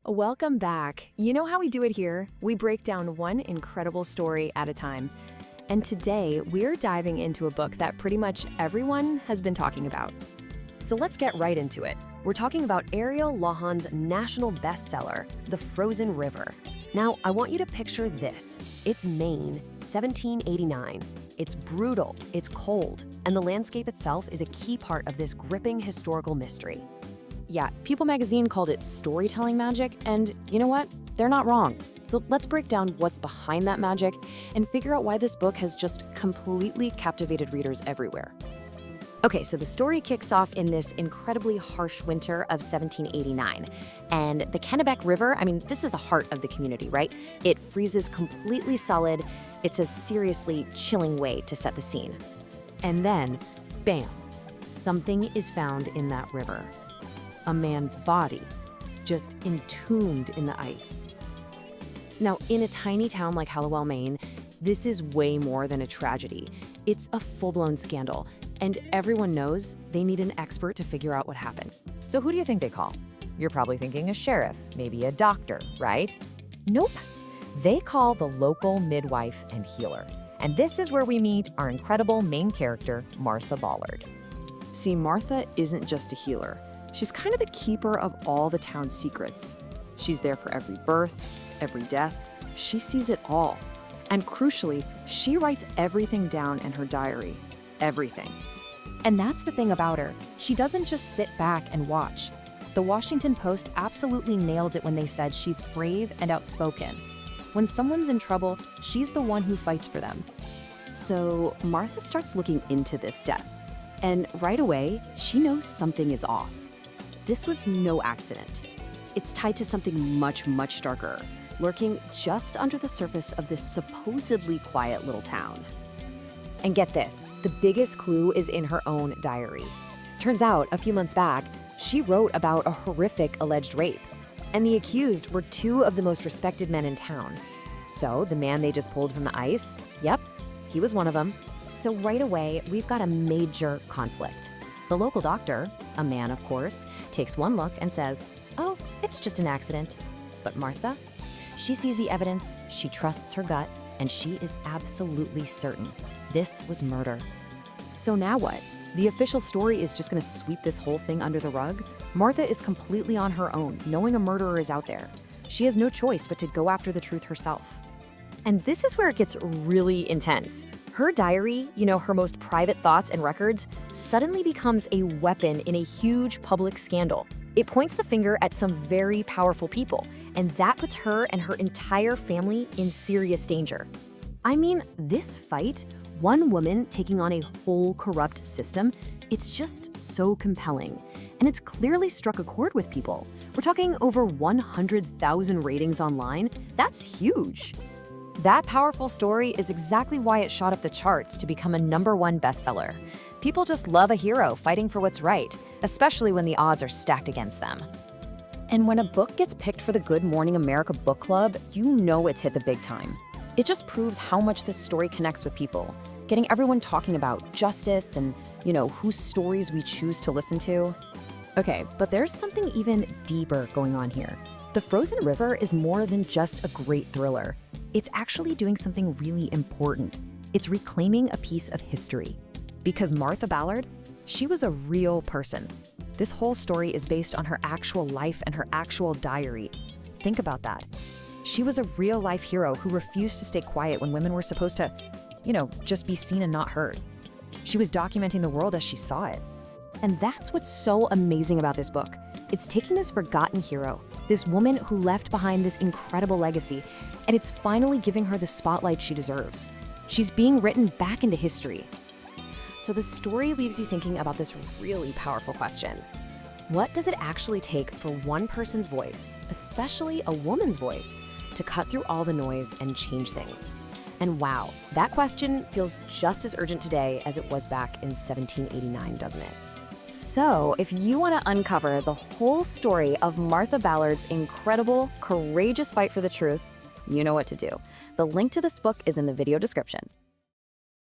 Welcome back. You know how we do it here? We break down one incredible story at a time. And today, we're diving into a book that pretty much everyone has been talking about. So let's get right into it. We're talking about Ariel Lawhon's national bestseller, The Frozen River. Now, I want you to picture this. It's Maine, 1789. It's brutal, it's cold, and the landscape itself is a key part of this gripping historical mystery. Yeah, People magazine called it storytelling magic, and you know what? They're not wrong. So let's break down what's behind that magic and figure out why this book has just completely captivated readers everywhere. Okay, so the story kicks off in this incredibly harsh winter of 1789. And the Kennebec River, this is the heart of the community, right? It freezes completely solid. It's a seriously chilling way to set the scene. And then, bam, something is found in that river. A man's body, just entombed in the ice. Now, in a tiny town like Hallowell, Maine, this is way more than a tragedy. It's a full-blown scandal, and everyone knows they need an expert to figure out what happened. So who do you think they call? You're probably thinking a sheriff, maybe a doctor, right? Nope. They call the local midwife and healer. And this is where we meet our incredible main character, Martha Ballard. See, Martha isn't just a healer. She's kind of the keeper of all the town's secrets. She's there for every birth, every death. She sees it all. And crucially, she writes everything down in her diary. Everything. And that's the thing about her. She doesn't just sit back and watch. The Washington Post absolutely nailed it when they said she's brave and outspoken. When someone's in trouble, she's the one who fights for them. So Martha starts looking into this death. And right away, she knows something is off. This was no accident. It's tied to something much, much darker, lurking just under the surface of this supposedly quiet little town. And get this, the biggest clue is in her own diary. Turns out, a few months back, she wrote about a horrific alleged rape. And the accused were two of the most respected men in town. So the man they just pulled from the ice, yep, he was one of them. So right away, we've got a major conflict. The local doctor, a man of course, takes one look and says, oh, it's just an accident. But Martha, she sees the evidence, she trusts her gut, and she is absolutely certain this was murder. So now what? The official story is just gonna sweep this whole thing under the rug? Martha is completely on her own, knowing a murderer is out there. She has no choice but to go after the truth herself. And this is where it gets really intense. Her diary, her most private thoughts and records, suddenly becomes a weapon in a huge public scandal. It points the finger at some very powerful people, and that puts her and her entire family in serious danger. This fight, one woman taking on a whole corrupt system, it's just so compelling. And it's clearly struck a chord with people. We're talking over 100,000 ratings online. That's huge. That powerful story is exactly why it shot up the charts to become a #1 bestseller. People just love a hero fighting for what's right, especially when the odds are stacked against them. And when a book gets picked for the Good Morning America Book Club, you know it's hit the big time. It just proves how much this story connects with people, getting everyone talking about justice and, whose stories we choose to listen to. Okay, but there's something even deeper going on here. The Frozen River is more than just a great thriller. It's actually doing something really important. It's reclaiming a piece of history. Because Martha Ballard, she was a real person. This whole story is based on her actual life and her actual diary. Think about that. She was a real-life hero who refused to stay quiet when women were supposed to, just be seen and not heard. She was documenting the world as she saw it. And that's what's so amazing about this book. It's taking this forgotten hero, this woman who left behind this incredible legacy, and it's finally giving her the spotlight she deserves. She's being written back into history. So the story leaves you thinking about this really powerful question. What does it actually take for one person's voice, especially a woman's voice, to cut through all the noise and change things? And wow, that question feels just as urgent today as it was back in 1789, doesn't it? So, if you want to uncover the whole story of Martha Ballard's incredible, courageous fight for the truth, you know what to do. The link to this book is in the video description.